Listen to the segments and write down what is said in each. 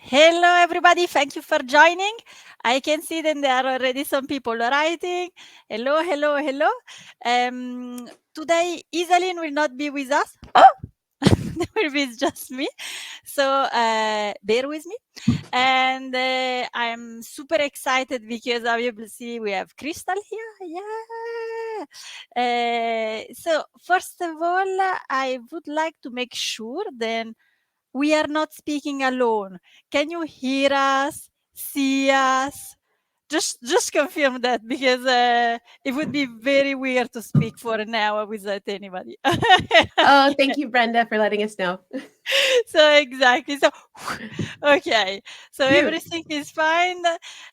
Hello, everybody. Thank you for joining. I can see that there are already some people writing. Hello, hello, hello. Today, Isaline will not be with us. Oh, there will be just me. So bear with me. And I'm super excited because obviously we have Crystal here. Yeah. So first of all, I would like to make sure then we are not speaking alone. Can you hear us, see us? Just confirm that because it would be very weird to speak for an hour without anybody. Oh, thank you, Brenda, for letting us know. So exactly. So okay. So Phew. everything is fine.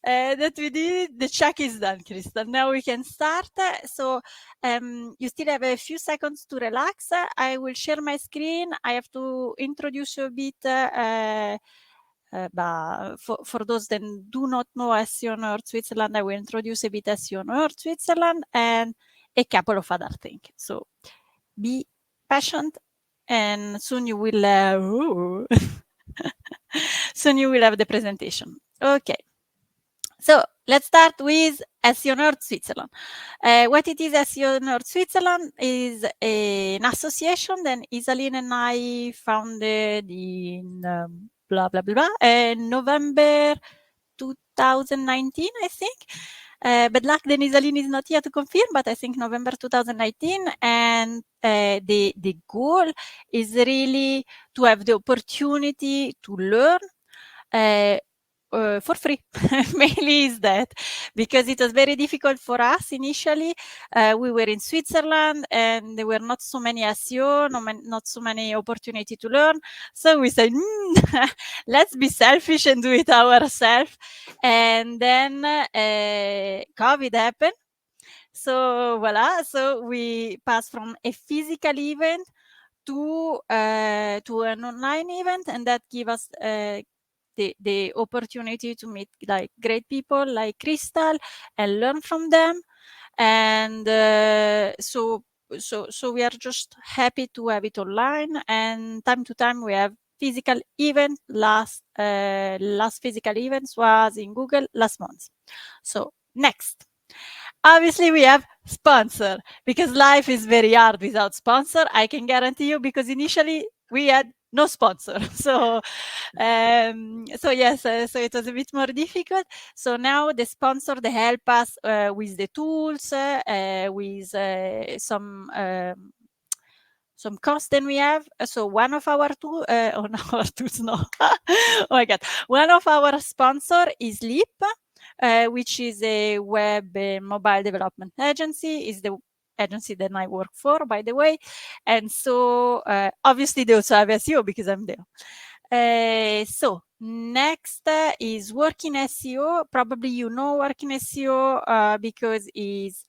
That we did. The check is done, Crystal. Now we can start. So you still have a few seconds to relax. I will share my screen. I have to introduce you a bit. But for those that do not know SEO North Switzerland, I will introduce a bit SEO North Switzerland and a couple of other things. So be patient, and soon you will. Soon you will have the presentation. Okay. So let's start with SEO North Switzerland. What it is, SEO North Switzerland is an association that Isaline and I founded in blah, blah, blah, November 2019, I think. But luck, then Isaline is not here to confirm, but I think November 2019. And the goal is really to have the opportunity to learn for free. Mainly is that because it was very difficult for us initially. We were in Switzerland and there were not so many SEO, not so many opportunity to learn. So we said, let's be selfish and do it ourselves. And then COVID happened. So voila, so we passed from a physical event to an online event, and that gave us the opportunity to meet like great people like Crystal and learn from them. And so we are just happy to have it online, and time to time we have physical event. Last physical events was in Google last month. So next, obviously we have sponsor, because life is very hard without sponsor, I can guarantee you, because initially we had no sponsor. So yes, so it was a bit more difficult. So now the sponsor, they help us with the tools, with some cost than we have. So one of our on our tools, no. Oh my God. One of our sponsor is Leap, which is a web mobile development agency, is the agency that I work for, by the way. And so obviously they also have SEO because I'm there. So next is Working SEO. Probably you know Working SEO because is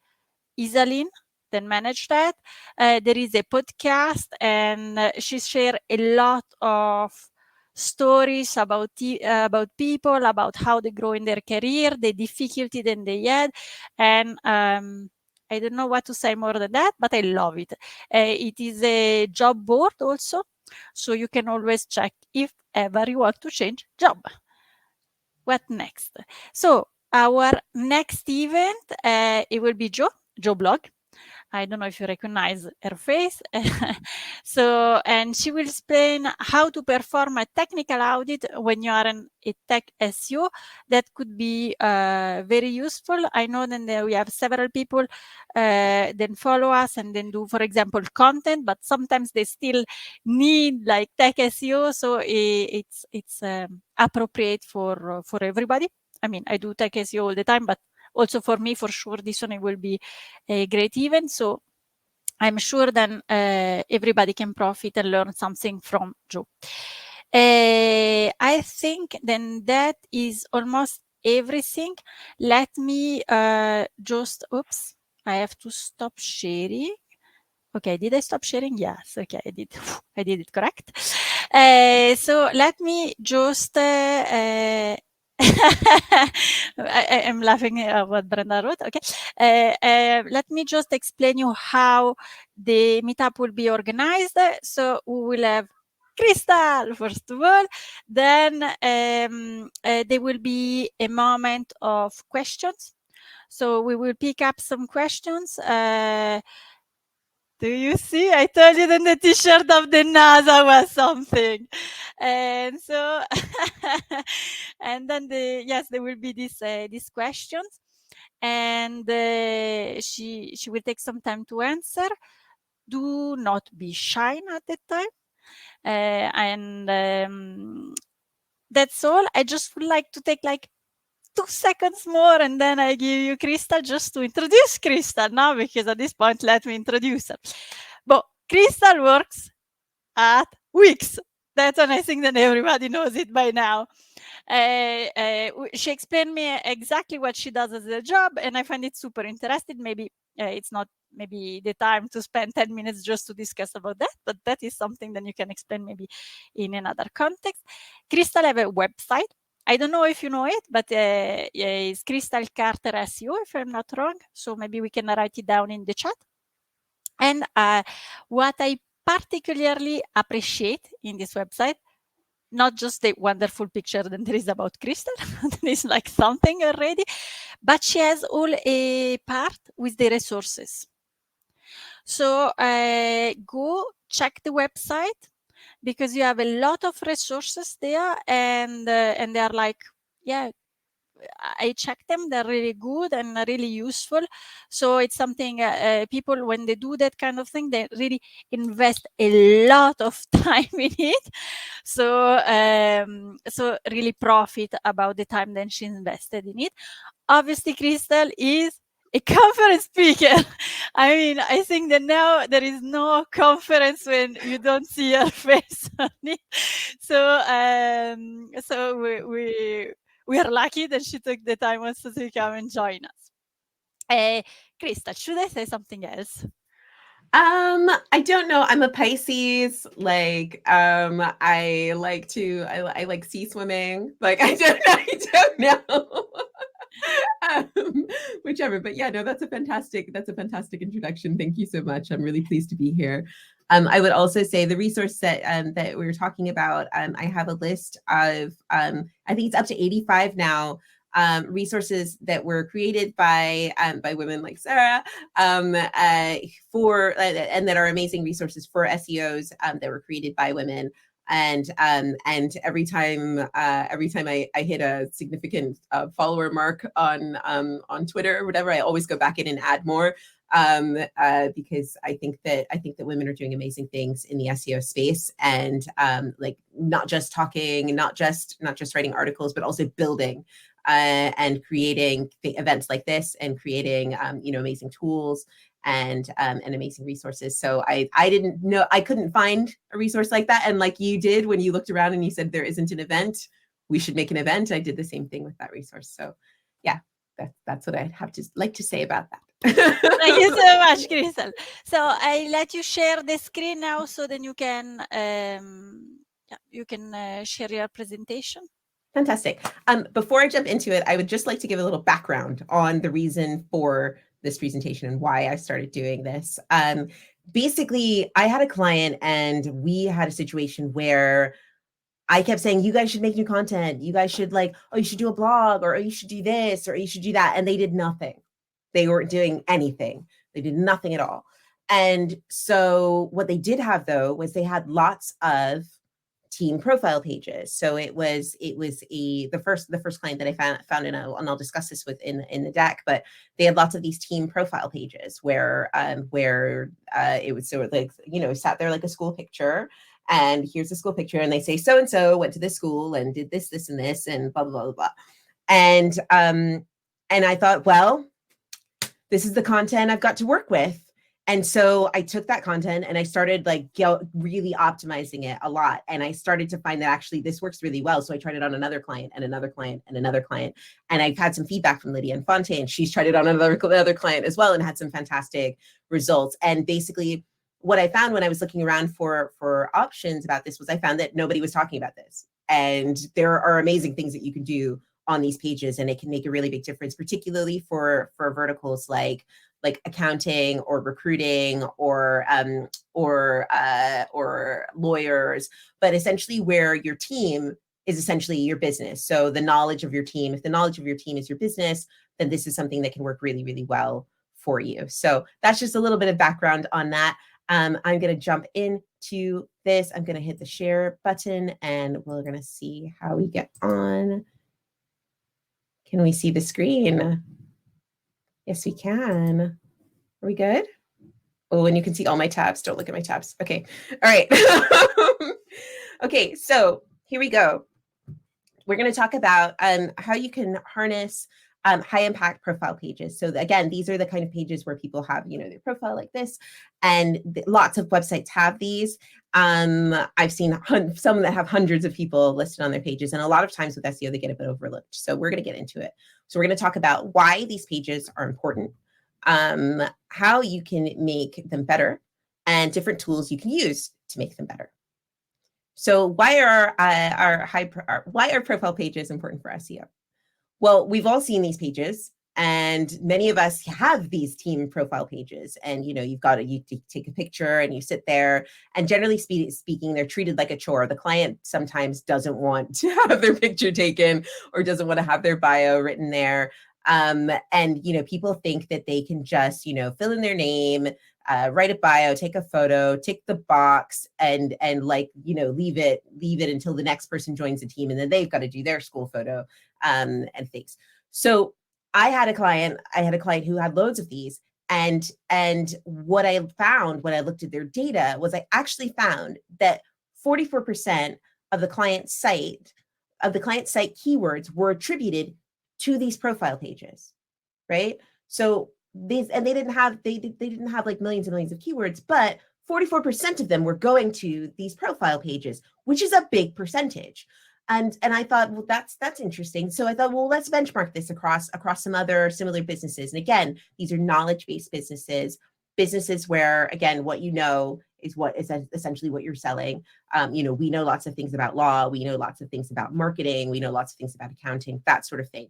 Isaline then manage that. There is a podcast, and she share a lot of stories about people, about how they grow in their career, the difficulty that they had, and I don't know what to say more than that, but I love it. It is a job board also, so you can always check if ever you want to change job. What next? So our next event, it will be Joe Blog. I don't know if you recognize her face. So, and she will explain how to perform a technical audit when you are a tech SEO. That could be very useful. I know that we have several people then follow us and then do, for example, content, but sometimes they still need like tech SEO. So it's appropriate for everybody. I mean, I do tech SEO all the time, but also for me, for sure, this one will be a great event. So I'm sure then everybody can profit and learn something from Joe. I think then that is almost everything. Let me just, oops, I have to stop sharing. Okay, did I stop sharing? Yes, okay, I did. I did it correct. So let me just I am laughing at what Brenda wrote. Okay. Let me just explain you how the meetup will be organized. So we will have Crystal, first of all. Then there will be a moment of questions. So we will pick up some questions. Do you see? I told you that the t-shirt of the NASA was something. And so, and then there will be these questions, and she will take some time to answer. Do not be shy at that time. And that's all. I just would like to take like 2 seconds more, and then I give you Crystal just to introduce Crystal now, because at this point, let me introduce her. But Crystal works at Wix. That's one I think that everybody knows it by now. She explained me exactly what she does as a job, and I find it super interesting. Maybe it's not maybe the time to spend 10 minutes just to discuss about that, but that is something that you can explain maybe in another context. Crystal have a website. I don't know if you know it, but it's Crystal Carter SEO, if I'm not wrong. So maybe we can write it down in the chat. And what I particularly appreciate in this website, not just the wonderful picture that there is about Crystal, that is like something already, but she has all a part with the resources. So go check the website, because you have a lot of resources there, and they are like, yeah, I checked them. They're really good and really useful. So it's something people, when they do that kind of thing, they really invest a lot of time in it. So really profit about the time that she invested in it. Obviously, Crystal is a conference speaker. I mean, I think that now there is no conference when you don't see her face on it. So we are lucky that she took the time also to come and join us. Crystal, should I say something else? I don't know. I'm a Pisces. Like, I like to, I like sea swimming. Like, I don't know. Whichever, but yeah, no, that's a fantastic introduction. Thank you so much. I'm really pleased to be here. I would also say the resource set that we were talking about, I have a list of, I think it's up to 85 now, resources that were created by women like Sarah, for and that are amazing resources for SEOs that were created by women. And every time I hit a significant follower mark on Twitter or whatever, I always go back in and add more, because I think that women are doing amazing things in the SEO space, and like not just talking, not just writing articles, but also building and creating events like this, and creating amazing tools and amazing resources. So I didn't know, I couldn't find a resource like that. And like you did when you looked around and you said there isn't an event, we should make an event. I did the same thing with that resource. So yeah, that's what I have to like to say about that. Thank you so much, Crystal. So I let you share the screen now, so then you can share your presentation. Fantastic. Before I jump into it, I would just like to give a little background on the reason for this presentation and why I started doing this. Basically, I had a client and we had a situation where I kept saying, you guys should make new content. You guys should you should do a blog, or you should do this, or you should do that. And they did nothing. They weren't doing anything. They did nothing at all. And so what they did have, though, was they had lots of team profile pages. So it was the first client that I found, and I'll discuss this in the deck, but they had lots of these team profile pages where it was sort of like, sat there like a school picture, and here's the school picture, and they say so and so went to this school and did this, and this, and blah blah blah blah. And I thought, well, this is the content I've got to work with. And so I took that content and I started really optimizing it a lot. And I started to find that actually this works really well. So I tried it on another client and another client and another client. And I've had some feedback from Lydia Infante, and she's tried it on another client as well and had some fantastic results. And basically what I found when I was looking around for options about this was I found that nobody was talking about this. And there are amazing things that you can do on these pages, and it can make a really big difference, particularly for verticals like like accounting or recruiting or lawyers, but essentially where your team is essentially your business. So the knowledge of your team, if the knowledge of your team is your business, then this is something that can work really, really well for you. So that's just a little bit of background on that. I'm going to jump into this. I'm going to hit the share button and we're going to see how we get on. Can we see the screen? Yes, we can. Are we good? Oh, and you can see all my tabs. Don't look at my tabs. Okay. All right. Okay, so here we go. We're going to talk about how you can harness high impact profile pages. So again, these are the kind of pages where people have, their profile like this, and lots of websites have these. I've seen some that have hundreds of people listed on their pages, and a lot of times with SEO, they get a bit overlooked. So we're going to get into it. So we're going to talk about why these pages are important, how you can make them better, and different tools you can use to make them better. So why are profile pages important for SEO? Well, we've all seen these pages, and many of us have these team profile pages. And you take a picture and you sit there. And generally speaking, they're treated like a chore. The client sometimes doesn't want to have their picture taken or doesn't want to have their bio written there. And people think that they can just fill in their name, write a bio, take a photo, tick the box, and leave it until the next person joins the team, and then they've got to do their school photo and things. So I had a client who had loads of these, and what I found when I looked at their data was I actually found that 44% of the client site keywords were attributed to these profile pages, right? So they didn't have like millions and millions of keywords, but 44% of them were going to these profile pages, which is a big percentage. And I thought, well, that's interesting. So I thought, well, let's benchmark this across some other similar businesses. And again, these are knowledge-based businesses where, again, what you know is essentially what you're selling. We know lots of things about law. We know lots of things about marketing. We know lots of things about accounting, that sort of thing.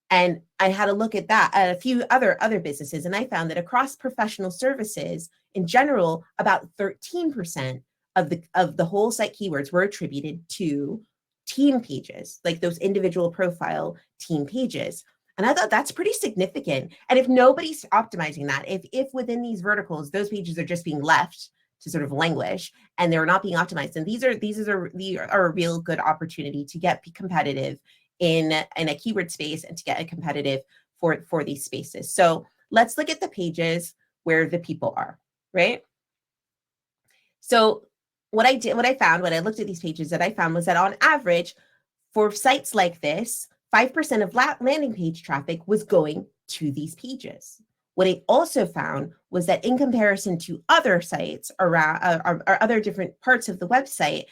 And I had a look at that at a few other businesses, and I found that across professional services in general, about 13% of the whole site keywords were attributed to team pages, like those individual profile team pages. And I thought that's pretty significant. And if nobody's optimizing that, if within these verticals those pages are just being left to sort of languish and they're not being optimized, then these are a real good opportunity to be competitive in a keyword space and to get a competitive for these spaces. So let's look at the pages where the people are, right? So what I found when I looked at these pages that I found was that on average, for sites like this, 5% of landing page traffic was going to these pages. What I also found was that in comparison to other sites around or other different parts of the website,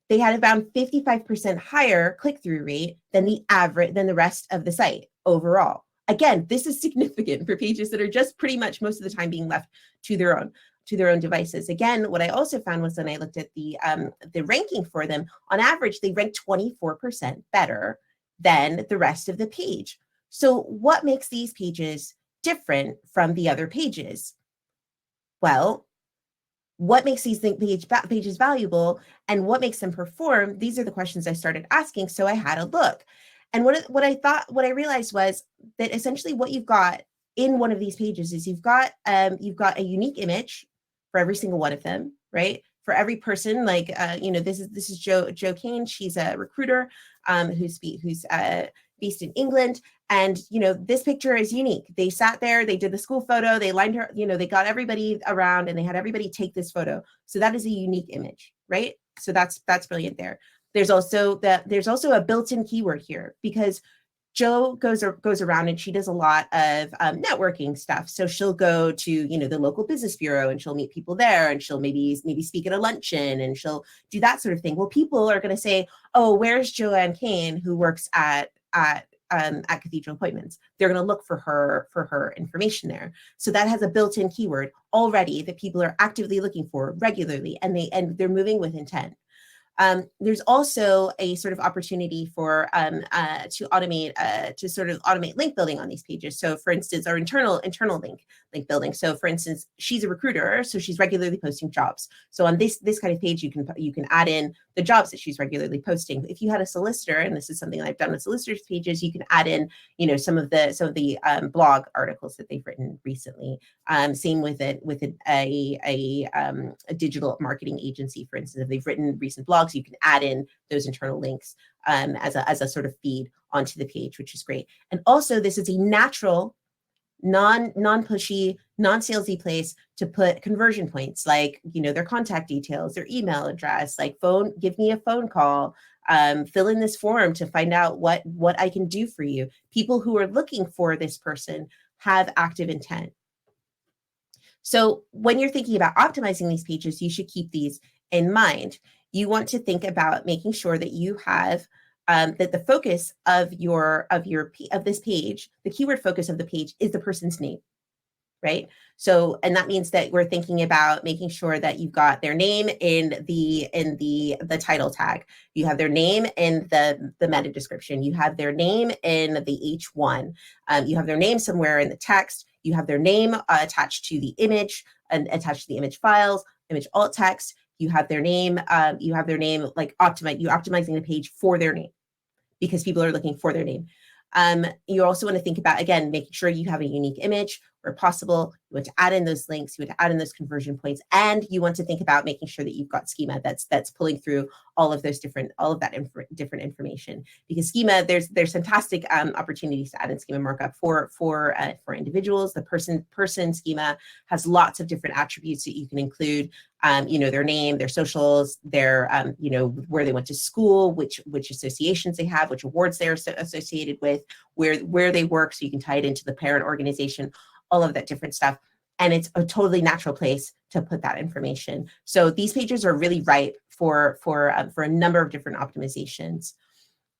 they had around 55% higher click-through rate than the rest of the site overall. Again, this is significant for pages that are just pretty much most of the time being left to their own devices. Again, what I also found was when I looked at the ranking for them, on average, they ranked 24% better than the rest of the page. So what makes these pages different from the other pages? Well, what makes these pages valuable and what makes them perform? These are the questions I started asking. So I had a look. And what I realized was that essentially what you've got in one of these pages is you've got a unique image for every single one of them, right? For every person, like this is Jo Kane. She's a recruiter who's based in England, and this picture is unique. They sat there, they did the school photo, they lined her, they got everybody around, and they had everybody take this photo. So that is a unique image, right? So that's brilliant there. There's also a built-in keyword here because Jo goes around and she does a lot of networking stuff. So she'll go to the local business bureau and she'll meet people there, and she'll maybe speak at a luncheon, and she'll do that sort of thing. Well, people are going to say, "Oh, where's Joanne Kane who works at Cathedral Appointments?" They're going to look for her information there. So that has a built-in keyword already that people are actively looking for regularly, and they're moving with intent. There's also a sort of opportunity for to sort of automate link building on these pages. So for instance, our internal link building. So for instance, she's a recruiter, so she's regularly posting jobs. So on this kind of page, you can add in the jobs that she's regularly posting. If you had a solicitor, and this is something that I've done with solicitors pages, you can add in, you know, some of the blog articles that they've written recently. Same with a digital marketing agency, for instance, if they've written recent blogs, you can add in those internal links as a sort of feed onto the page, which is great. And also, this is a natural, non-pushy, non-salesy place to put conversion points, like, you know, their contact details, their email address, like give me a phone call, fill in this form to find out what I can do for you. People who are looking for this person have active intent. So when you're thinking about optimizing these pages, you should keep these in mind. You want to think about making sure that you have that the focus of this page, the keyword focus of the page, is the person's name, right? So, and that means that we're thinking about making sure that you've got their name in the title tag. You have their name in the meta description. You have their name in the H1. You have their name somewhere in the text. You have their name attached to the image and attached to the image files, image alt text. You have their name. You have their name, like you're optimizing the page for their name, because people are looking for their name. You also want to think about, again, making sure you have a unique image where possible. You want to add in those links, you want to add in those conversion points, and you want to think about making sure that you've got schema that's pulling through all of that different information. Because schema, there's fantastic opportunities to add in schema markup for individuals. The person schema has lots of different attributes that you can include. You know, their name, their socials, their you know, where they went to school, which associations they have, which awards they're associated with, where they work, so you can tie it into the parent organization, all of that different stuff. And it's a totally natural place to put that information. So these pages are really ripe for a number of different optimizations.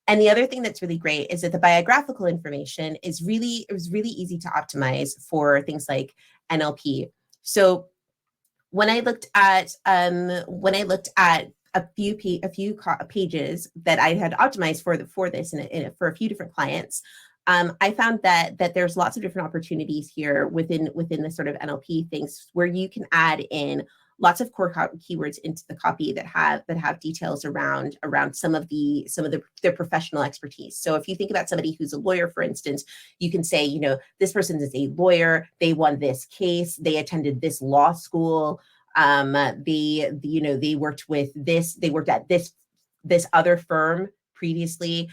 And the other thing that's really great is that the biographical information is really easy to optimize for things like NLP. So when I looked at a few pages that I had optimized for this and for a few different clients, I found that there's lots of different opportunities here within the sort of NLP things where you can add in lots of core keywords into the copy that have details around some of their professional expertise. So if you think about somebody who's a lawyer, for instance, you can say, you know, this person is a lawyer, they won this case, they attended this law school, they worked at this other firm previously,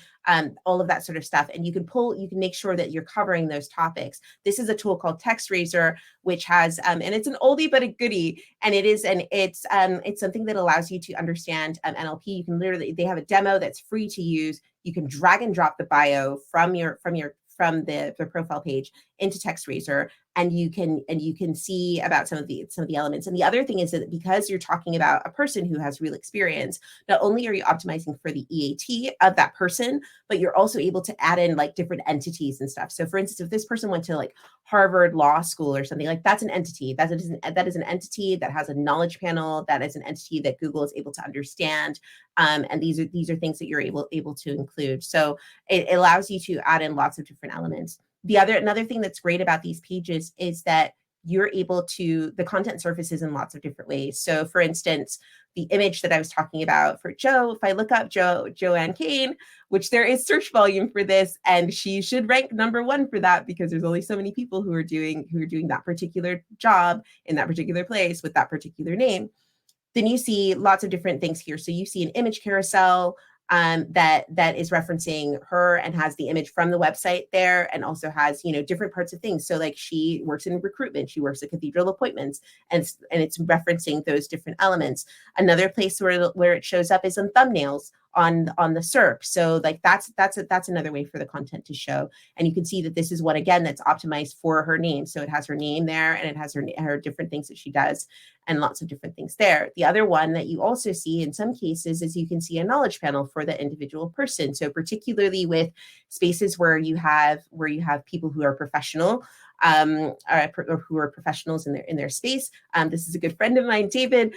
all of that sort of stuff. And you can make sure that you're covering those topics. This is a tool called TextRaiser, which has, and it's an oldie but a goodie, and it's something that allows you to understand NLP. You can they have a demo that's free to use. You can drag and drop the bio from the profile page into TextRaiser, and you can see about some of the elements. And the other thing is that because you're talking about a person who has real experience, not only are you optimizing for the EAT of that person, but you're also able to add in like different entities and stuff. So for instance, if this person went to like Harvard Law School or something, like that's an entity. That is an entity that has a knowledge panel. That is an entity that Google is able to understand. And these are things that you're able to include. So it allows you to add in lots of different elements. Another thing that's great about these pages is that you're able to, the content surfaces in lots of different ways. So for instance, the image that I was talking about for Joe, if I look up Joanne Kane, which there is search volume for this, and she should rank #1 for that because there's only so many people who are doing that particular job in that particular place with that particular name. Then you see lots of different things here. So you see an image carousel that is referencing her and has the image from the website there, and also has, you know, different parts of things. So like she works in recruitment, she works at cathedral appointments, and it's referencing those different elements. Another place where it shows up is in thumbnails on the SERP. So like that's another way for the content to show. And you can see that this is one, again, that's optimized for her name. So it has her name there, and it has her different things that she does, and lots of different things there. The other one that you also see in some cases is you can see a knowledge panel for the individual person. So particularly with spaces where you have people who are professional, or who are professionals in their space. This is a good friend of mine, David.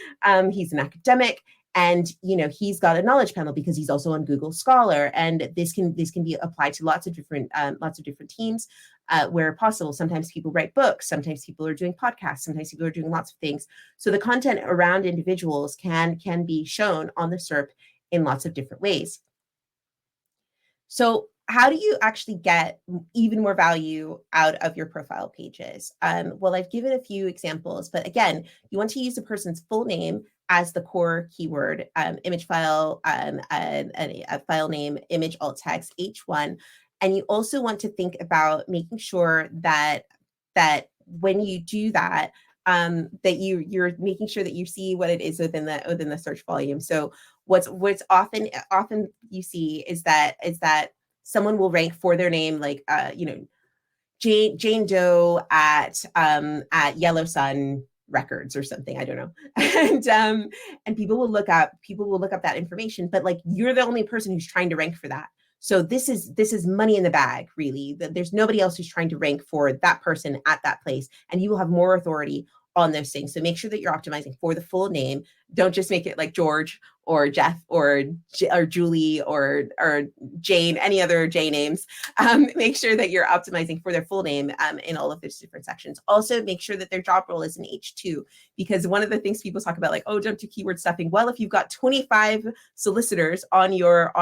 He's an academic, And he's got a knowledge panel because he's also on Google Scholar, and this can be applied to lots of different teams where possible. Sometimes people write books, sometimes people are doing podcasts, sometimes people are doing lots of things. So the content around individuals can be shown on the SERP in lots of different ways. So how do you actually get even more value out of your profile pages? Well, I've given a few examples, but again, you want to use the person's full name as the core keyword, image file, a file name, image alt text, H1. And you also want to think about making sure that when you do that, that you're making sure that you see what it is within the search volume. So what's often you see is that someone will rank for their name, like Jane Doe at Yellow Sun Records or something, I don't know. And people will look up that information, but like you're the only person who's trying to rank for that. So this is money in the bag, really. There's nobody else who's trying to rank for that person at that place, and you will have more authority on those things. So make sure that you're optimizing for the full name. Don't just make it like George or Jeff or Julie or Jane, any other J names. Make sure that you're optimizing for their full name in all of those different sections. Also, make sure that their job role is in H2, because one of the things people talk about, like, oh, don't do keyword stuffing. Well, if you've got 25 solicitors on your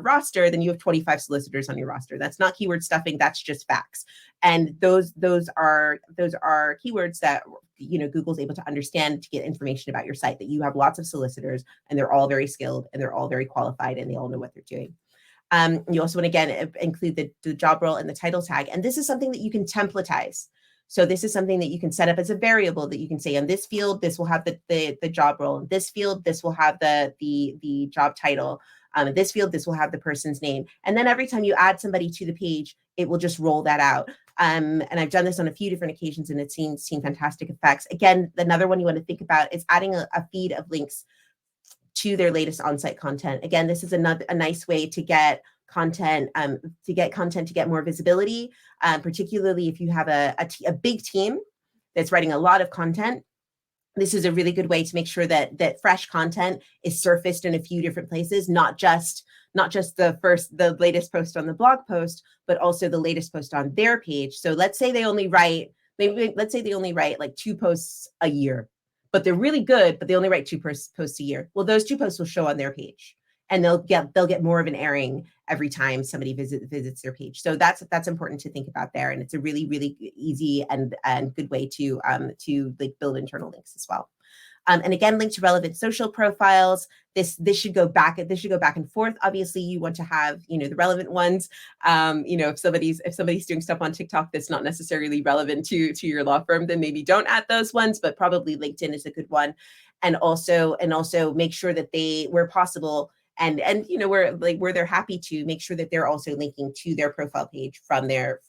roster, then you have 25 solicitors on your roster. That's not keyword stuffing. That's just facts. And those are keywords that Google's able to understand to get information about your site, that you have lots of solicitors and they're all very skilled and they're all very qualified and they all know what they're doing. You also want to, again, include the job role and the title tag. And this is something that you can templatize. So this is something that you can set up as a variable that you can say, in this field, this will have the job role. In this field, this will have the job title. In this field, this will have the person's name. And then every time you add somebody to the page, it will just roll that out. And I've done this on a few different occasions, and it's seen fantastic effects. Again, another one you want to think about is adding a feed of links to their latest on-site content. Again, this is a nice way to get content, to get more visibility, particularly if you have a big team that's writing a lot of content. This is a really good way to make sure that fresh content is surfaced in a few different places, not just the latest post on the blog post, but also the latest post on their page. So let's say they only write like 2 posts a year, but they're really good, but they only write 2 posts a year. Well, those 2 posts will show on their page, and they'll get more of an airing every time somebody visits their page. So that's important to think about there, and it's a really, really easy and good way to like build internal links as well. And again, link to relevant social profiles. This should go back and forth. Obviously, you want to have the relevant ones. If somebody's doing stuff on TikTok that's not necessarily relevant to your law firm, then maybe don't add those ones. But probably LinkedIn is a good one. And also make sure that they, where possible, and where they're happy to, make sure that they're also linking to their profile page from their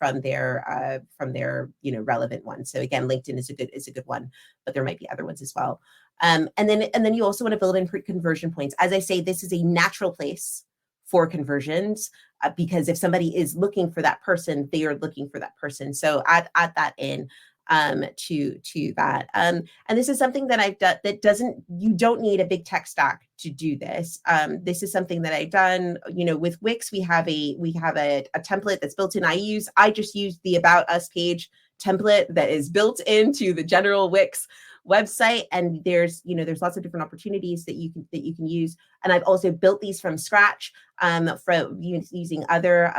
relevant ones. So again, LinkedIn is a good one, but there might be other ones as well. And then you also want to build in conversion points. As I say, this is a natural place for conversions, because if somebody is looking for that person, they are looking for that person. So add that in to that. And this is something that I've done you don't need a big tech stack to do this. This is something that I've done, with Wix. We have a template that's built in. I just use the About Us page template that is built into the general Wix website, and there's lots of different opportunities that you can use. And I've also built these from scratch from using other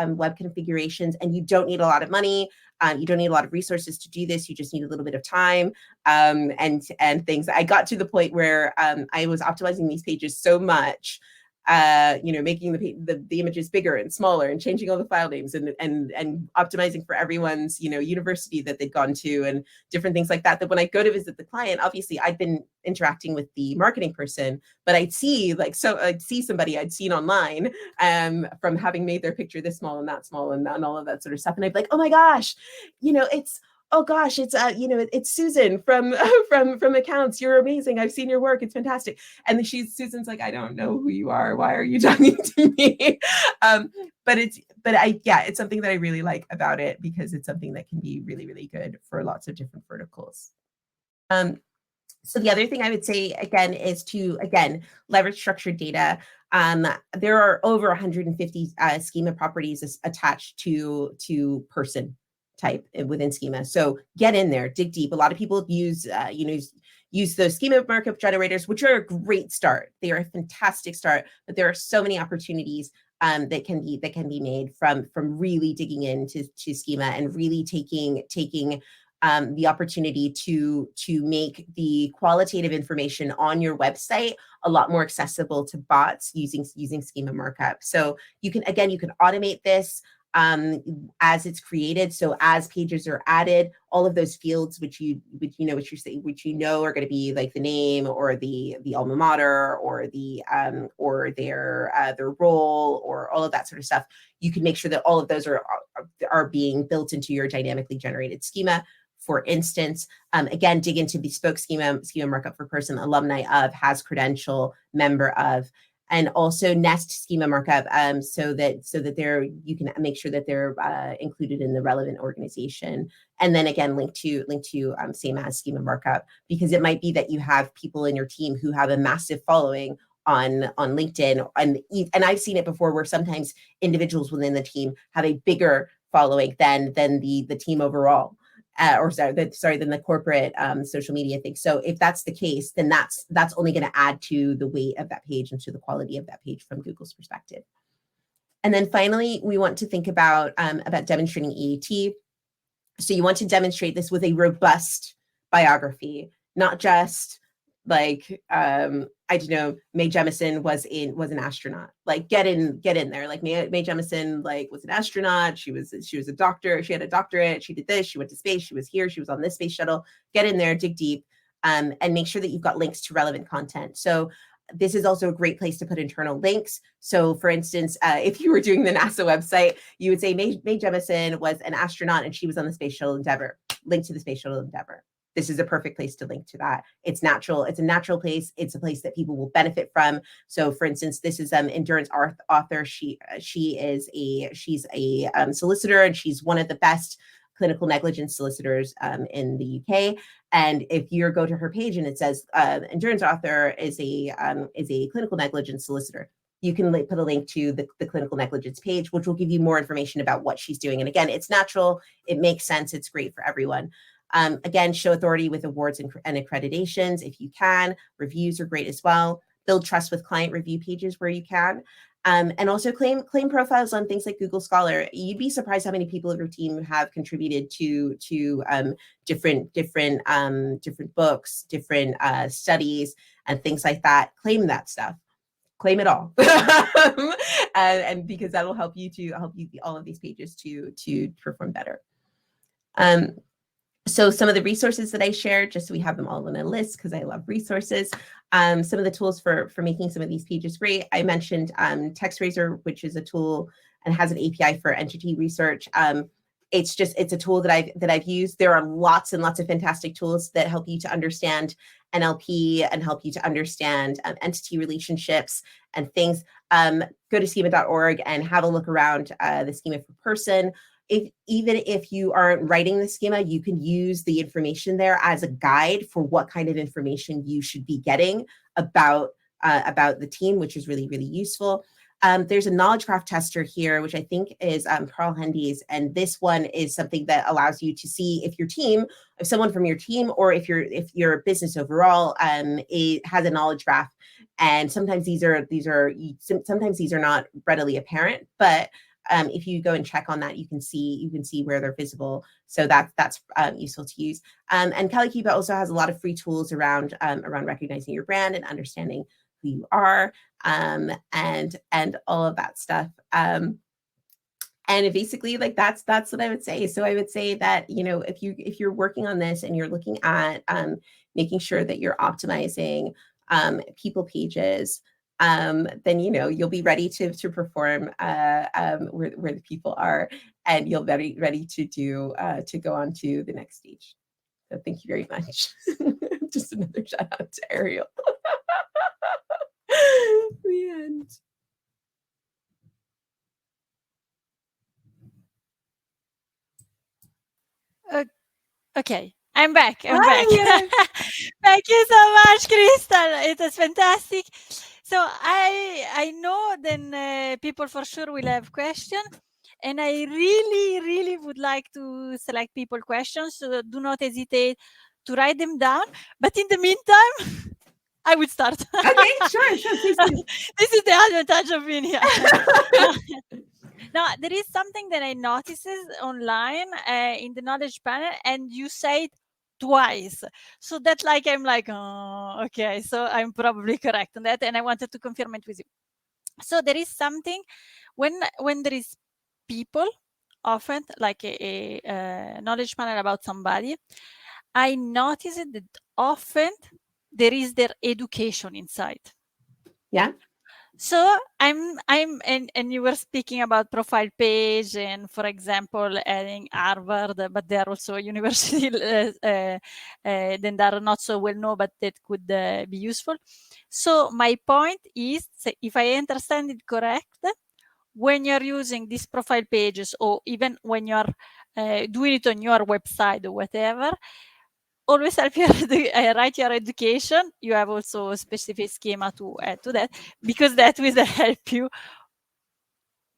web configurations, and you don't need a lot of money. You don't need a lot of resources to do this. You just need a little bit of time and things. I got to the point where I was optimizing these pages so much, making the images bigger and smaller and changing all the file names and optimizing for everyone's university that they'd gone to and different things like that. That when I go to visit the client, obviously I'd been interacting with the marketing person, but I'd see somebody I'd seen online from having made their picture this small and that small and all of that sort of stuff, and I'd be like, oh my gosh, it's it's Susan from accounts. You're amazing. I've seen your work. It's fantastic. And Susan's like, I don't know who you are. Why are you talking to me? But it's something that I really like about it, because it's something that can be really, really good for lots of different verticals. So the other thing I would say, again, is to, again, leverage structured data. There are over 150 schema properties attached to person type within schema. So get in there, dig deep. A lot of people use, use those schema markup generators, which are a great start. They are a fantastic start, but there are so many opportunities that can be made from really digging into schema and really taking the opportunity to make the qualitative information on your website a lot more accessible to bots using schema markup. So you can automate this as it's created. So as pages are added, all of those fields which you know are going to be like the name or the alma mater or the or their role or all of that sort of stuff, you can make sure that all of those are being built into your dynamically generated schema. For instance, again, dig into bespoke schema markup for person, alumni of, has credential, member of, and also nest schema markup so that you can make sure that they're included in the relevant organization. And then again, link to same as schema markup, because it might be that you have people in your team who have a massive following on LinkedIn, and I've seen it before where sometimes individuals within the team have a bigger following than the team overall. Than the corporate social media thing. So if that's the case, then that's only going to add to the weight of that page and to the quality of that page from Google's perspective. And then finally, we want to think about demonstrating EAT. So you want to demonstrate this with a robust biography, not just like I don't know, Mae Jemison was an astronaut. Like get in there. Like Mae Jemison like was an astronaut. She was a doctor. She had a doctorate. She did this. She went to space. She was here. She was on this space shuttle. Get in there, dig deep, and make sure that you've got links to relevant content. So this is also a great place to put internal links. So for instance, if you were doing the NASA website, you would say Mae Jemison was an astronaut and she was on the Space Shuttle Endeavour. Link to the Space Shuttle Endeavour. This is a perfect place to link to that. It's natural. It's a natural place. It's a place that people will benefit from. So for instance, this is endurance author. She's a solicitor, and she's one of the best clinical negligence solicitors in the UK. And if you go to her page and it says endurance author is a clinical negligence solicitor, you can put a link to the clinical negligence page, which will give you more information about what she's doing. And again, it's natural. It makes sense. It's great for everyone. Again, show authority with awards and accreditations if you can. Reviews are great as well. Build trust with client review pages where you can. And also claim profiles on things like Google Scholar. You'd be surprised how many people of your team have contributed to different books, different studies, and things like that. Claim that stuff. Claim it all, and because that will help you all of these pages to perform better. So some of the resources that I shared, just so we have them all on a list, because I love resources. Some of the tools for making some of these pages great. I mentioned TextRaiser, which is a tool and has an API for entity research. It's a tool that I've used. There are lots and lots of fantastic tools that help you to understand NLP and help you to understand entity relationships and things. Go to schema.org and have a look around the schema for person. Even if you aren't writing the schema, you can use the information there as a guide for what kind of information you should be getting about the team, which is really, really useful. There's a knowledge graph tester here, which I think is Carl Hendy's, and this one is something that allows you to see if someone from your team, or if your business overall it has a knowledge graph. And sometimes these are not readily apparent, but if you go and check on that, you can see where they're visible. So that's useful to use. And Calicuba also has a lot of free tools around recognizing your brand and understanding who you are, and all of that stuff. And basically, like that's what I would say. So I would say that, if you're working on this and you're looking at making sure that you're optimizing people pages, then you'll be ready to perform where the people are, and you'll be ready to go on to the next stage. So thank you very much. Just another shout out to Ariel. The end. Okay, I'm back. I'm back. Hi. Thank you so much, Crystal. It was fantastic. So I know then people for sure will have questions, and I really, really would like to select people questions. So do not hesitate to write them down. But in the meantime, I would start. Okay, sure, please do. This is the advantage of being here. Now, there is something that I noticed online in the knowledge panel, and you say it twice. So that like I'm like, oh, okay, so I'm probably correct on that, and I wanted to confirm it with you. So there is something when there is people often like a knowledge panel about somebody, I notice it that often there is their education inside. Yeah. So and you were speaking about profile page and for example adding Harvard, but there are also university then that are not so well known, but that could be useful. So my point is, if I understand it correct, when you're using these profile pages or even when you're doing it on your website or whatever, always help your write your education. You have also a specific schema to add to that, because that will help you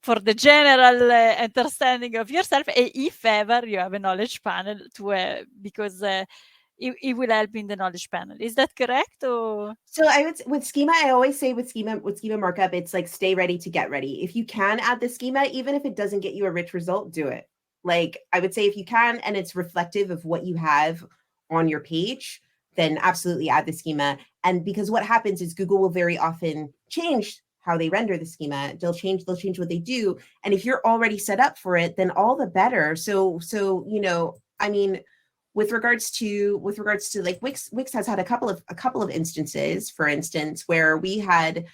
for the general understanding of yourself. And if ever you have a knowledge panel to because it will help in the knowledge panel. Is that correct? Or So I would with schema, I always say with schema markup, it's like stay ready to get ready. If you can add the schema, even if it doesn't get you a rich result, do it. Like I would say if you can and it's reflective of what you have on your page, then absolutely add the schema. And because what happens is Google will very often change how they render the schema. They'll change what they do. And if you're already set up for it, then all the better. So I mean, with regards to like Wix has had a couple of instances, for instance, where we had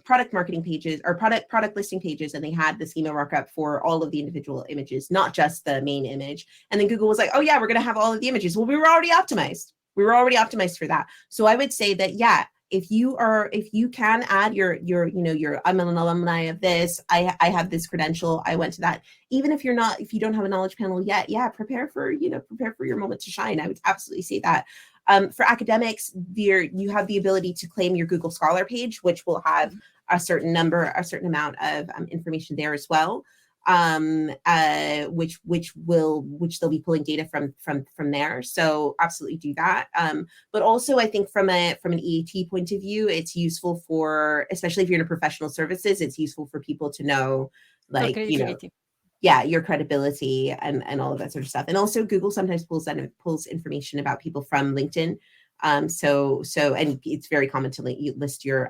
product marketing pages or product listing pages, and they had the schema markup for all of the individual images, not just the main image. And then Google was like, oh yeah, we're going to have all of the images. Well, we were already optimized for that. So I would say that, yeah, if you can add your I'm an alumni of this, I have this credential, I went to that. Even if you don't have a knowledge panel yet, yeah, prepare for your moment to shine. I would absolutely say that. For academics, you have the ability to claim your Google Scholar page, which will have a certain amount of information there as well. Which they'll be pulling data from there. So absolutely do that. But also I think from an EAT point of view, it's useful for, especially if you're in a professional services, it's useful for people to know, like, yeah, your credibility and all of that sort of stuff. And also Google sometimes pulls information about people from LinkedIn. So and it's very common to list your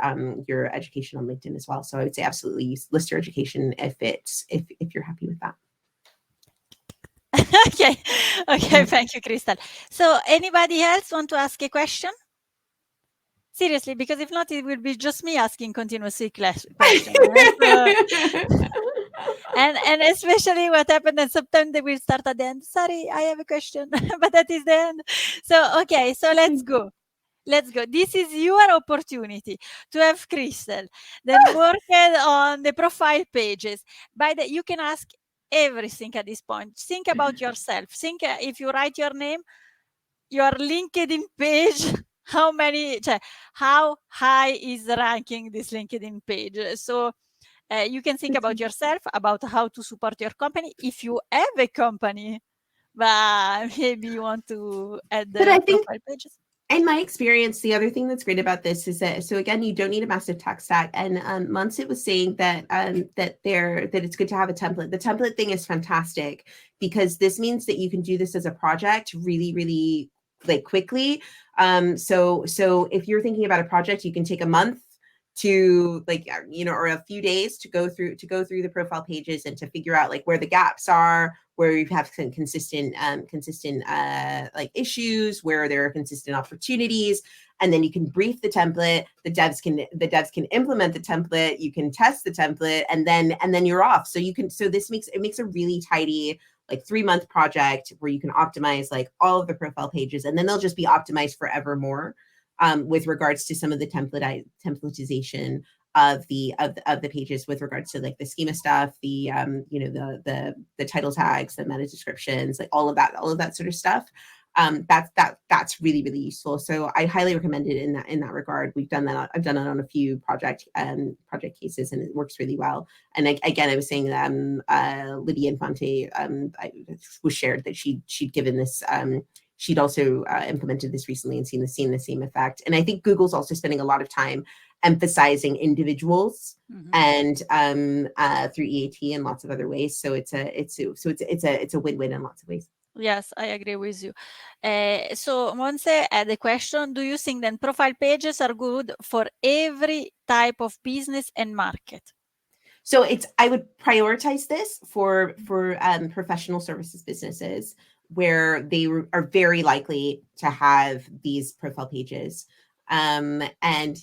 education on LinkedIn as well. So I would say absolutely list your education if you're happy with that. Okay, thank you, Crystal. So anybody else want to ask a question? Seriously, because if not, it will be just me asking continuously questions. And especially what happened, and sometimes they will start at the end. Sorry, I have a question, but that is the end. So okay, so let's go. This is your opportunity to have Crystal then work on the profile pages. You can ask everything at this point. Think about yourself. Think if you write your name, your LinkedIn page, how high is ranking this LinkedIn page? So you can think about yourself, about how to support your company if you have a company, but maybe you want to add But I the think, profile pages. in my experience, the other thing that's great about this is that, so again, you don't need a massive tech stack. And Munsit was saying that that it's good to have a template. The template thing is fantastic because this means that you can do this as a project really, really like quickly. So if you're thinking about a project, you can take a month to or a few days to go through the profile pages and to figure out like where the gaps are, where you have some consistent like issues, where there are consistent opportunities, and then you can brief the template. The devs can implement the template. You can test the template, and then you're off. So this makes a really tidy like 3-month project where you can optimize like all of the profile pages, and then they'll just be optimized forevermore. With regards to some of the templatization of the pages, with regards to like the schema stuff, the title tags, the meta descriptions, like all of that sort of stuff. That's really, really useful. So I highly recommend it in that regard. We've done that. I've done that on a few project cases, and it works really well. And again, I was saying that Lydia Infante was shared that she'd given this. She'd also implemented this recently and seen the same effect. And I think Google's also spending a lot of time emphasizing individuals and through EAT and lots of other ways. So it's a win-win in lots of ways. Yes, I agree with you. So Monse had a question. Do you think that profile pages are good for every type of business and market? So I would prioritize this for professional services businesses where they are very likely to have these profile pages. And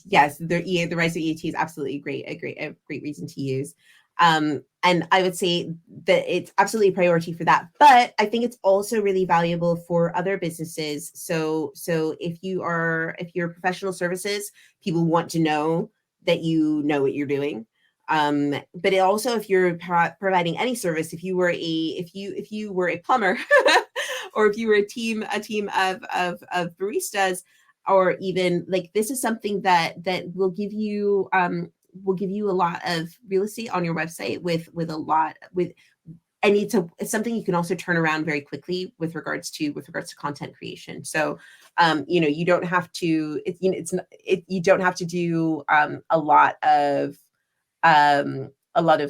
yes, the rise of EAT is absolutely a great reason to use. And I would say that it's absolutely a priority for that. But I think it's also really valuable for other businesses. So if you're professional services, people want to know that you know what you're doing. But it also, if you're providing any service, if you were a plumber, or if you were a team of baristas, or even like, this is something that will give you a lot of real estate on your website and it's something you can also turn around very quickly with regards to content creation. So you don't have to you don't have to do a lot of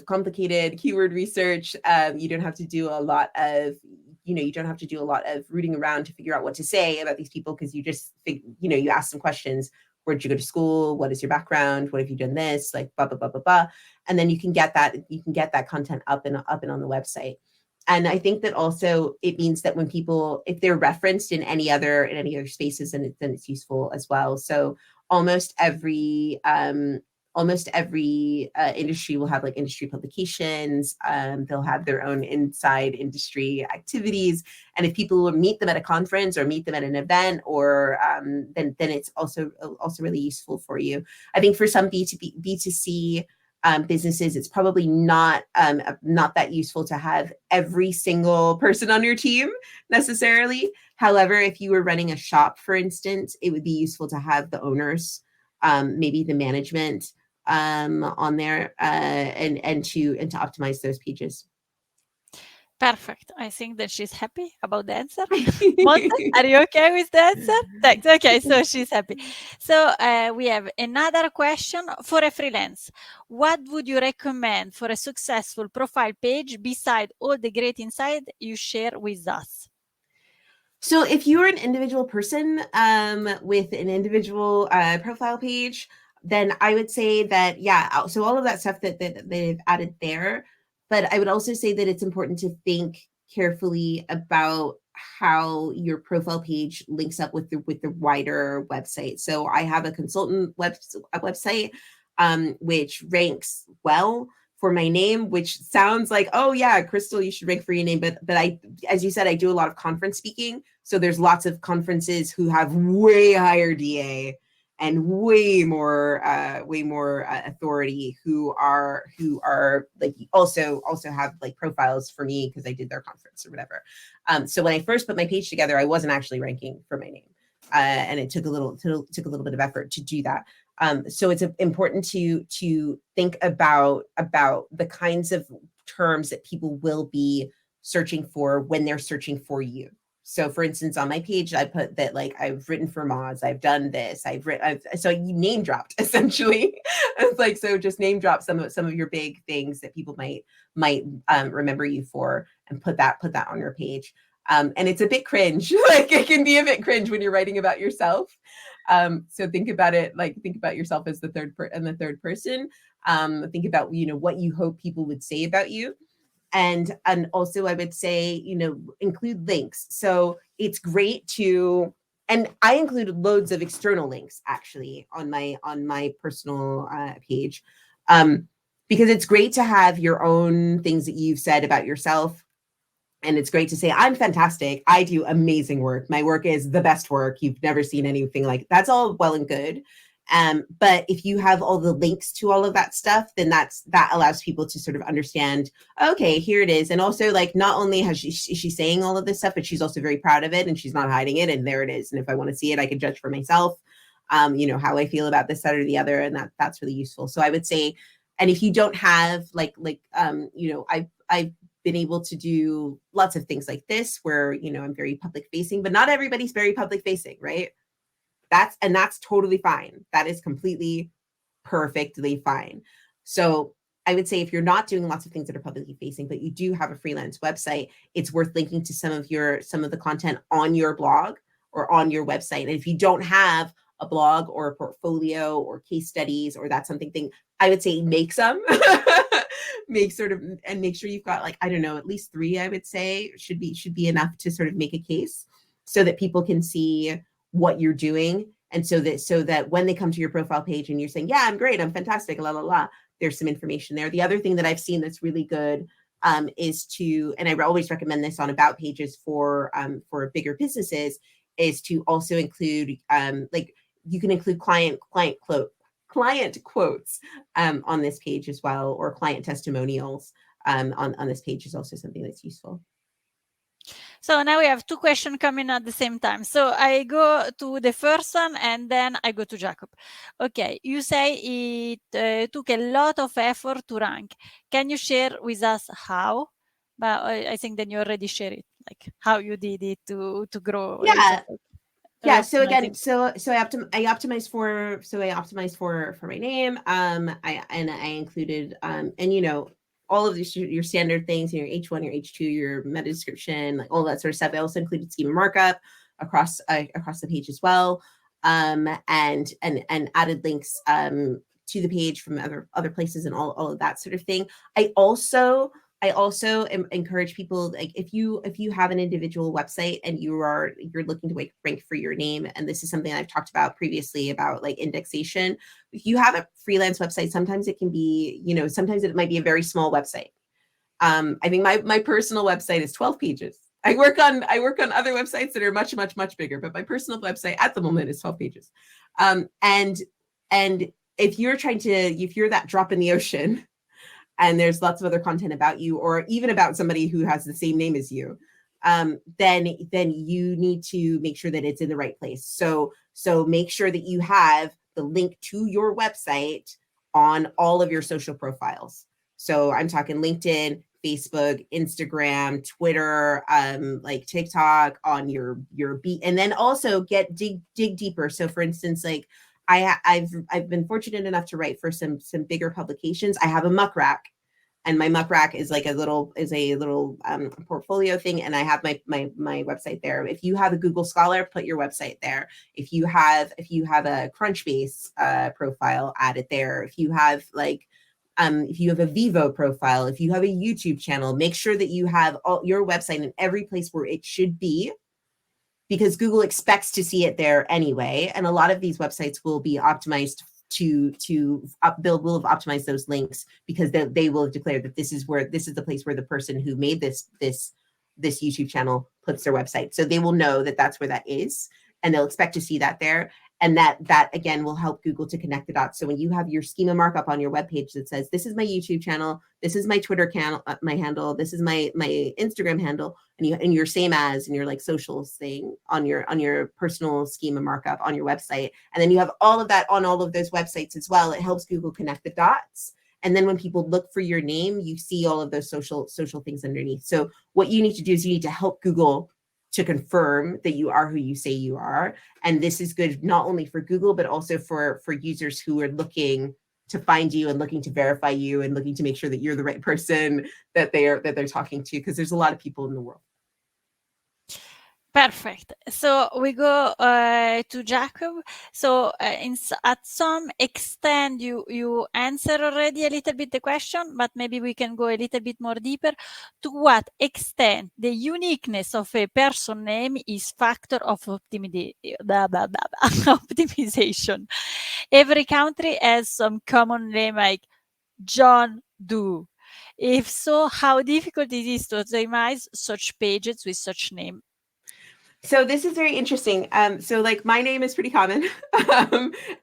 complicated keyword research. You don't have to do a lot of rooting around to figure out what to say about these people, because you ask some questions. Where'd you go to school? What is your background? What have you done this? Like blah, blah, blah, blah, blah. And then you can get that content up and on the website. And I think that also it means that when people, if they're referenced in any other spaces, then it's useful as well. So almost every industry will have like industry publications. They'll have their own inside industry activities. And if people will meet them at a conference or meet them at an event, or then it's also really useful for you. I think for some B2C businesses, it's probably not that useful to have every single person on your team necessarily. However, if you were running a shop, for instance, it would be useful to have the owners, maybe the management on there, and to optimize those pages. Perfect. I think that she's happy about the answer. Monse, are you okay with the answer? Thanks. Okay, so she's happy. So we have another question for a freelance. What would you recommend for a successful profile page beside all the great insight you share with us? So if you're an individual person with an individual profile page, then I would say that, yeah, so all of that stuff that they've added there. But I would also say that it's important to think carefully about how your profile page links up with the wider website. So I have a consultant website which ranks well for my name, which sounds like, oh yeah, Crystal, you should rank for your name. But I, as you said, I do a lot of conference speaking. So there's lots of conferences who have way higher DA and way more authority, who are like also have like profiles for me because I did their conference or whatever. So when I first put my page together, I wasn't actually ranking for my name, and it took a little bit of effort to do that. So it's important to think about the kinds of terms that people will be searching for when they're searching for you. So for instance, on my page, I put that like I've written for Moz, I've done this, so you name dropped essentially. It's like, so just name drop some of your big things that people might remember you for, and put that on your page. And it's a bit cringe. Like it can be a bit cringe when you're writing about yourself. So think about it, think about yourself as the third person. Think about, what you hope people would say about you. And also I would say, include links. So it's great to, and I included loads of external links actually on my personal page, because it's great to have your own things that you've said about yourself. And it's great to say, I'm fantastic. I do amazing work. My work is the best work. You've never seen anything like. That's all well and good. But if you have all the links to all of that stuff, then that allows people to sort of understand, okay, here it is. And also, like, not only is she saying all of this stuff, but she's also very proud of it and she's not hiding it. And there it is. And if I want to see it, I can judge for myself, how I feel about this, that, or the other. And that's really useful. So I would say, and if you don't have I've been able to do lots of things like this where, I'm very public facing, but not everybody's very public facing, right? That's totally fine. That is completely perfectly fine. So I would say if you're not doing lots of things that are publicly facing, but you do have a freelance website, it's worth linking to some of the content on your blog or on your website. And if you don't have a blog or a portfolio or case studies or that something thing, I would say make some. Make sure you've got, like, I don't know, at least 3, I would say should be enough to sort of make a case so that people can see what you're doing. And so that when they come to your profile page and you're saying, yeah, I'm great, I'm fantastic, la, la, la, there's some information there. The other thing that I've seen that's really good is to, and I always recommend this on about pages for bigger businesses, is to also include, like, you can include client quotes on this page as well, or client testimonials on this page is also something that's useful. So now we have 2 questions coming at the same time. So I go to the first one and then I go to Jacob. Okay, you say it took a lot of effort to rank. Can you share with us how? But I think then you already shared it, like how you did it to grow. Yeah. Yeah. So again, Optimizing. so I optimized for my name. I included all of your standard things, your H1, your H2, your meta description, like all that sort of stuff. I also included schema markup across the page as well, and added links to the page from other places and all of that sort of thing. I also encourage people, like, if you have an individual website and you're looking to rank for your name, and this is something I've talked about previously about, like, indexation. If you have a freelance website, sometimes it can be, sometimes it might be a very small website. I think my personal website is 12 pages. I work on other websites that are much, much, much bigger, but my personal website at the moment is 12 pages. And if you're that drop in the ocean, and there's lots of other content about you, or even about somebody who has the same name as you, then you need to make sure that it's in the right place. So make sure that you have the link to your website on all of your social profiles. So I'm talking LinkedIn, Facebook, Instagram, Twitter, like TikTok, on your beat, and then also dig deeper. So for instance, like, I've been fortunate enough to write for some bigger publications. I have a muck rack, and my muck rack is like a little portfolio thing, and I have my website there. If you have a Google Scholar, put your website there. If you have a Crunchbase profile, add it there. If you have a Vivo profile, if you have a YouTube channel, make sure that you have your website in every place where it should be, because Google expects to see it there anyway. And a lot of these websites will be optimized will have optimized those links, because they will declare that this is the place where the person who made this YouTube channel puts their website. So they will know that that's where that is, and they'll expect to see that there. And that again will help Google to connect the dots. So when you have your schema markup on your webpage that says, this is my YouTube channel, this is my Twitter channel, my handle, this is my Instagram handle, and your same as, and your like socials thing on your personal schema markup on your website, and then you have all of that on all of those websites as well, it helps Google connect the dots. And then when people look for your name, you see all of those social things underneath. So what you need to do is you need to help Google to confirm that you are who you say you are. And this is good not only for Google, but also for users who are looking to find you and looking to verify you and looking to make sure that you're the right person that they're talking to, because there's a lot of people in the world. Perfect. So we go to Jacob. So at some extent, you answer already a little bit the question, but maybe we can go a little bit more deeper. To what extent the uniqueness of a person name is factor of optimization? Every country has some common name like John Doe. If so, how difficult it is to optimize such pages with such name? So this is very interesting. So like my name is pretty common,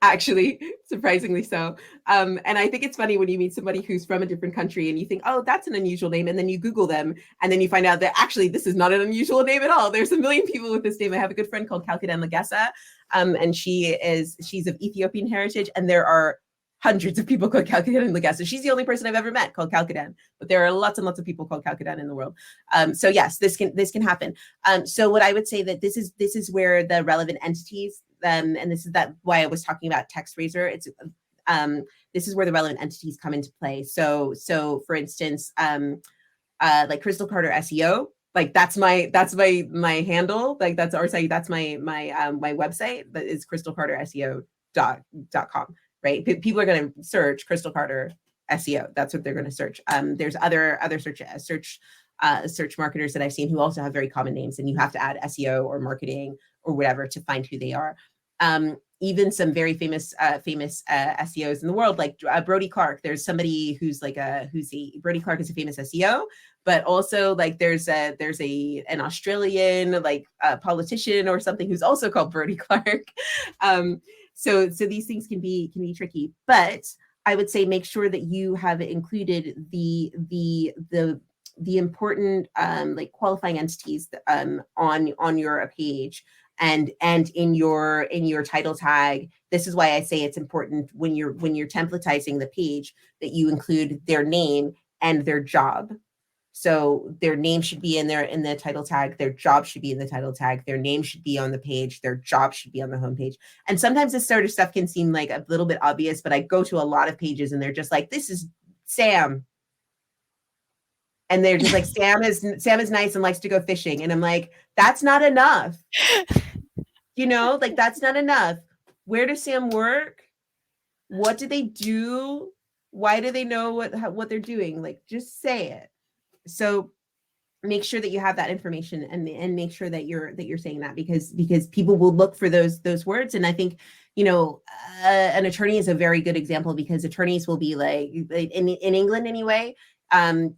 actually, surprisingly so. And I think it's funny when you meet somebody who's from a different country and you think, oh, that's an unusual name, and then you Google them, and then you find out that actually this is not an unusual name at all. There's a million people with this name. I have a good friend called Kalkaden Legessa, and she's of Ethiopian heritage, and there are hundreds of people called Kalkaden and Legessa. She's the only person I've ever met called Kalkaden, but there are lots and lots of people called Kalkaden in the world. So yes, this can happen. So what I would say that this is where the relevant entities, and this is why I was talking about TextRaiser. It's this is where the relevant entities come into play. So for instance, like Crystal Carter SEO, like that's my handle, like that's our site, that's my website, that is crystalcarterseo.com, right? People are going to search Crystal Carter SEO. That's what they're going to search. There's other search marketers that I've seen who also have very common names, and you have to add SEO or marketing or whatever to find who they are. Even some very famous SEOs in the world, like Brody Clark. There's somebody who's Brody Clark is a famous SEO, but also like there's an Australian like politician or something who's also called Brody Clark. So these things can be tricky, but I would say make sure that you have included the important like qualifying entities on your page and in your title tag. This is why I say it's important when you're templatizing the page that you include their name and their job. So their name should be in the title tag, their job should be in the title tag, their name should be on the page, their job should be on the homepage. And sometimes this sort of stuff can seem like a little bit obvious, but I go to a lot of pages and they're just like, this is Sam. And they're just like, Sam is nice and likes to go fishing. And I'm like, that's not enough. Like that's not enough. Where does Sam work? What do they do? Why do they know what they're doing? Like, just say it. So make sure that you have that information and make sure that you're saying that, because people will look for those words. And I think, an attorney is a very good example, because attorneys will be like, in England anyway,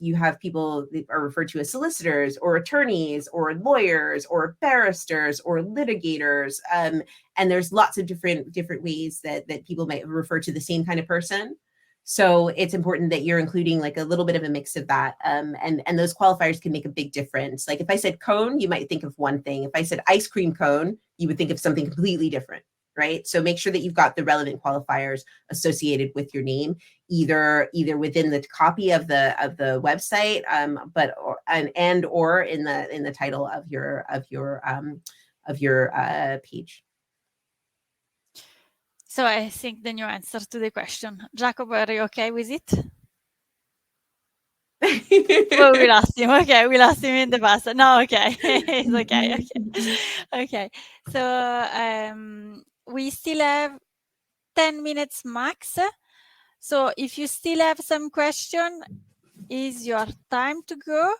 you have people that are referred to as solicitors or attorneys or lawyers or barristers or litigators. And there's lots of different ways that people might refer to the same kind of person. So it's important that you're including like a little bit of a mix of that. And those qualifiers can make a big difference. Like if I said cone, you might think of one thing. If I said ice cream cone, you would think of something completely different, right? So make sure that you've got the relevant qualifiers associated with your name, either within the copy of the website, or in the title of your page. So I think the new answer to the question. Jacob, are you okay with it? Well, we lost him. Okay, we lost him in the past. No, okay, it's okay. Okay. So we still have 10 minutes max. So if you still have some question, is your time to go.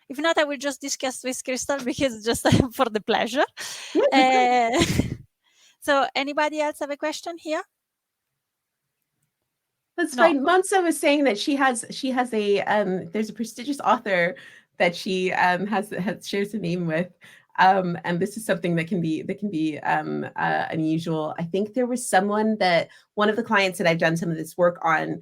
If not, I will just discuss with Crystal, because just for the pleasure. So anybody else have a question here? That's fine. Monsa was saying that she has a there's a prestigious author that she shares a name with. And this is something that can be unusual. I think there was one of the clients that I've done some of this work on,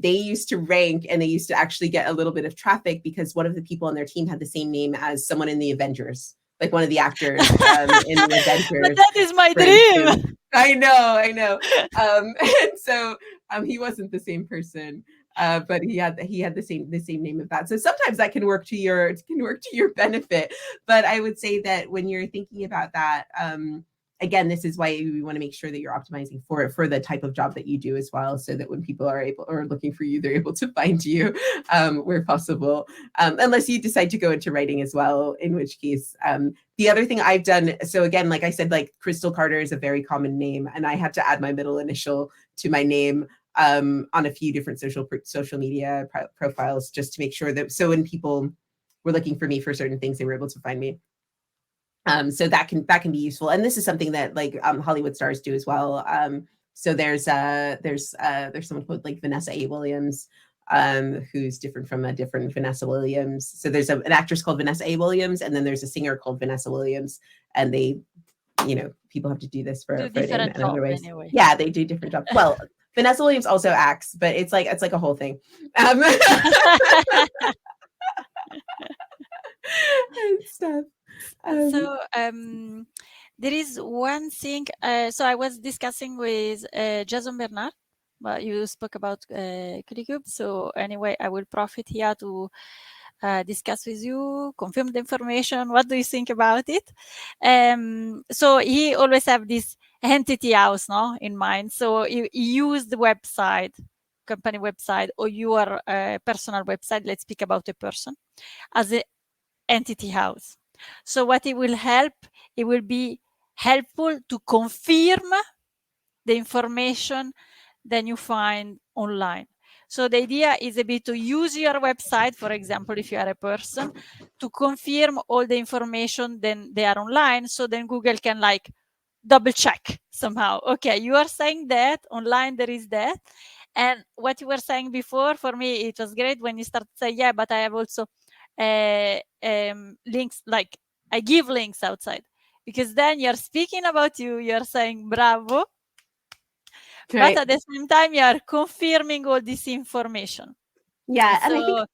they used to rank and they used to actually get a little bit of traffic because one of the people on their team had the same name as someone in the Avengers, like one of the actors in the Avengers. But that is my dream. Instance. I know. And so he wasn't the same person. But he had the same name of that. So sometimes that can work to your benefit. But I would say that when you're thinking about that, again, this is why we want to make sure that you're optimizing for the type of job that you do as well, so that when people are looking for you, they're able to find you where possible. Unless you decide to go into writing as well, in which case, the other thing I've done, so again, like I said, like Crystal Carter is a very common name, and I had to add my middle initial to my name on a few different social media profiles, just to make sure that, so when people were looking for me for certain things, they were able to find me. So that can be useful, and this is something that like Hollywood stars do as well. So there's someone called like Vanessa A. Williams, who's different from a different Vanessa Williams. So there's an actress called Vanessa A. Williams, and then there's a singer called Vanessa Williams, and they, people have to do this for Do a name, different and job otherwise, anyway. yeah, they do different jobs. Well, Vanessa Williams also acts, but it's like a whole thing. And stuff. So there is one thing. So I was discussing with Jason Bernard. Well, you spoke about Clickube. So anyway, I will profit here to discuss with you, confirm the information. What do you think about it? So he always have this entity house, no, in mind. So you use the website, company website, or your personal website. Let's speak about a person as a entity house. So what it will help, it will be helpful to confirm the information that you find online. So the idea is a bit to use your website, for example, if you are a person, to confirm all the information then they are online. So then Google can like double check somehow. Okay, you are saying that online there is that. And what you were saying before, for me, it was great when you start to say, yeah, but I have also links, like I give links outside, because then you're speaking about you're saying bravo, Right. but at the same time you're confirming all this information. Yeah, and So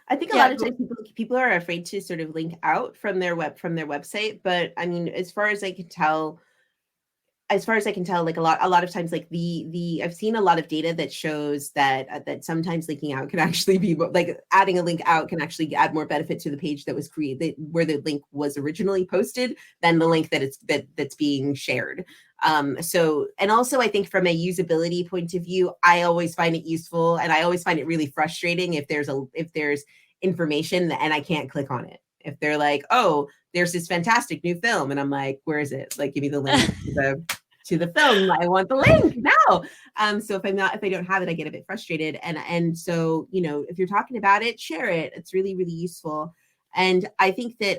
I think a yeah, lot of times people are afraid to sort of link out from their website. But I mean, as far as I can tell, like a lot of times, like the I've seen a lot of data that shows that sometimes linking out can actually be like adding a link out can actually add more benefit to the page that was created, where the link was originally posted, than the link that's being shared. So, and also I think from a usability point of view, I always find it useful, and I always find it really frustrating if there's information and I can't click on it. If they're like, oh, there's this fantastic new film, and I'm like, where is it? Like, give me the link to the film. I want the link now. So if I don't have it, I get a bit frustrated. And so, if you're talking about it, share it. It's really, really useful. And I think that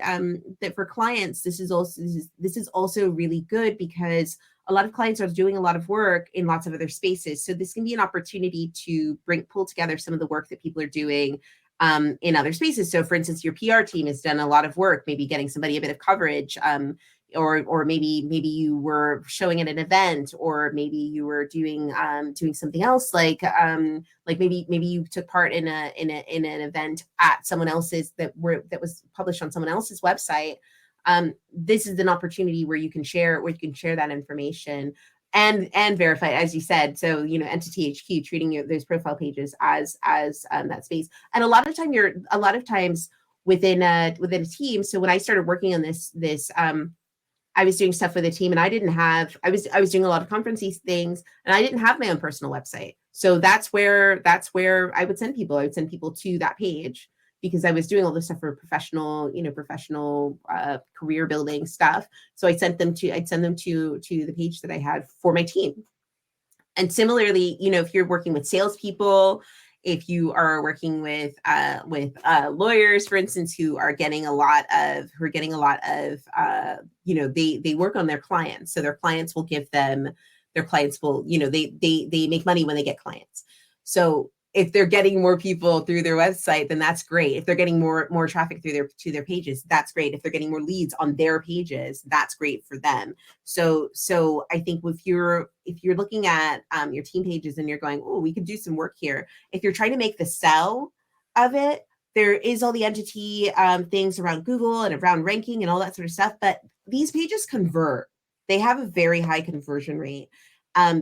that for clients, this is also really good, because a lot of clients are doing a lot of work in lots of other spaces. So this can be an opportunity to pull together some of the work that people are doing in other spaces. So for instance, your PR team has done a lot of work, maybe getting somebody a bit of coverage, or maybe you were showing at an event, or maybe you were doing something else, like maybe you took part in an event at someone else's that was published on someone else's website. This is an opportunity where you can share that information and verify it, as you said. So Entity HQ treating those profile pages as that space. And a lot of times within a team. So when I started working on this I was doing stuff with a team, and I was doing a lot of conferencey things, and I didn't have my own personal website. So that's where I would send people. I would send people to that page, because I was doing all this stuff for professional career building stuff. So I'd send them to the page that I had for my team. And similarly, if you're working with salespeople, if you are working with lawyers, for instance, who are getting a lot of, they work on their clients. So their clients will they make money when they get clients. So if they're getting more people through their website, then that's great. If they're getting more traffic to their pages, that's great. If they're getting more leads on their pages, that's great for them. So I think if you're looking at your team pages and you're going, oh, we could do some work here. If you're trying to make the sell of it, there is all the entity things around Google and around ranking and all that sort of stuff. But these pages convert. They have a very high conversion rate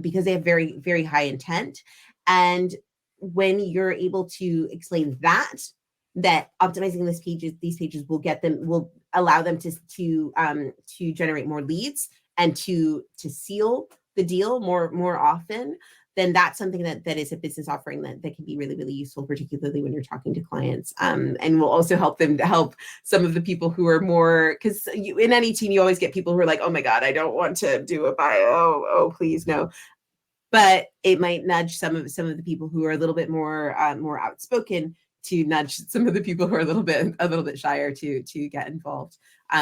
because they have very, very high intent. And when you're able to explain that optimizing these pages will allow them to generate more leads and to seal the deal more often, then that's something that is a business offering that can be really, really useful, particularly when you're talking to clients, and will also help some of the people who are more, because in any team you always get people who are like, oh my God, I don't want to do a bio. Oh, please no. But it might nudge some of the people who are a little bit more outspoken to nudge some of the people who are a little bit shyer to get involved.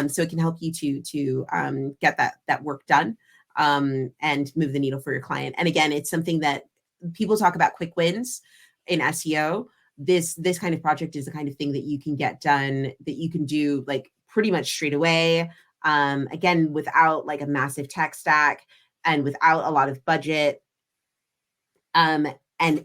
So it can help you to get that work done and move the needle for your client. And again, it's something that people talk about quick wins in SEO, this kind of project is the kind of thing that you can get done, that you can do like pretty much straight away. Again, without like a massive tech stack and without a lot of budget. And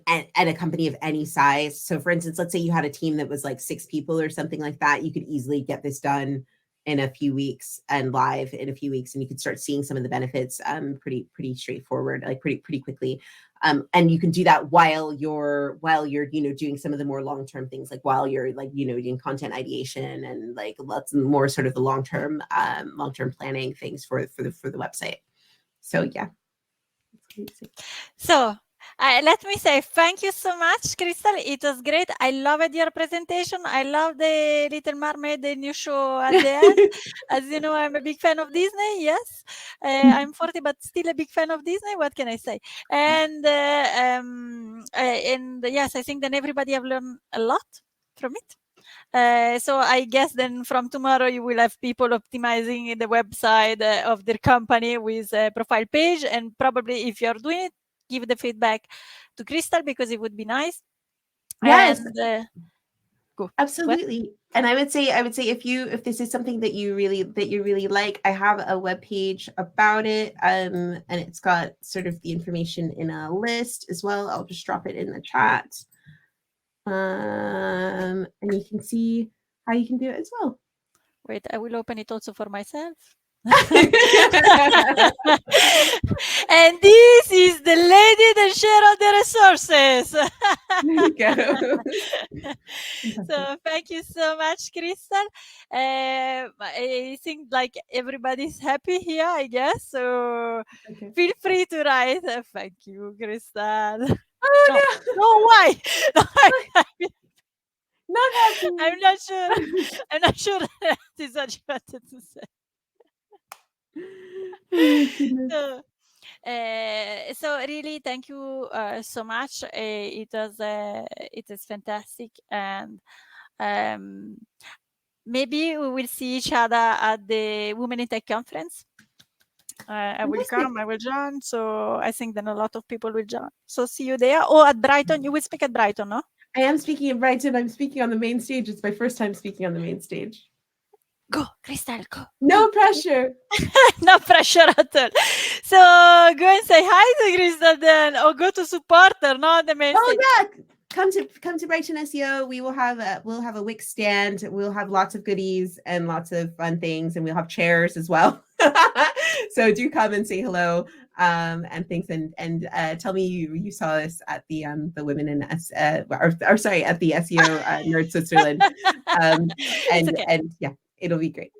a company of any size. So for instance, let's say you had a team that was like 6 people or something like that, you could easily get this done in a few weeks and live in a few weeks, and you could start seeing some of the benefits pretty straightforward, like pretty quickly. And you can do that while you're doing some of the more long-term things, like while you're like doing content ideation and like lots more sort of the long-term planning things for the website. So yeah. So let me say thank you so much, Crystal. It was great. I loved your presentation. I love the Little Mermaid, the new show at the end. As you know, I'm a big fan of Disney. Yes, I'm 40, but still a big fan of Disney. What can I say? And yes, I think then everybody have learned a lot from it. So I guess then from tomorrow you will have people optimizing the website of their company with a profile page, and probably if you're doing it, give the feedback to Crystal because it would be nice. Yes. And go. Absolutely. What? And I would say if this is something that you really like, I have a web page about it, and it's got sort of the information in a list as well. I'll just drop it in the chat, and you can see how you can do it as well. Wait, I will open it also for myself. And this is the lady that share all the resources. There you go. So thank you so much, Crystal. I think like everybody's happy here, I guess. So feel free to write. Thank you, Crystal. Oh no, why? No, I'm happy. Not happy. I'm not sure. I'm not sure that is what you wanted to say. So really thank you so much. It is fantastic, and maybe we will see each other at the Women in Tech conference. I will come, I will join. So I think then a lot of people will join. So see you there. Or at Brighton. You will speak at Brighton, no? I am speaking at Brighton. I'm speaking on the main stage. It's my first time speaking on the main stage. Go, Crystal, go. No pressure. No pressure at all. So go and say hi to Crystal then, or go to support her, not the main stage. Yeah. Come to Brighton SEO. We will have a Wix stand. We'll have lots of goodies and lots of fun things, and we'll have chairs as well. So do come and say hello, and things, and tell me you saw us at the Women in at the SEO Nerd Switzerland, and yeah, it'll be great.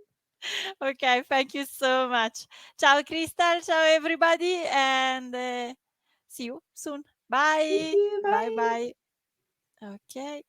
Okay, thank you so much. Ciao, Crystal. Ciao, everybody, and see you soon. Bye. Thank you, bye. Bye. Okay.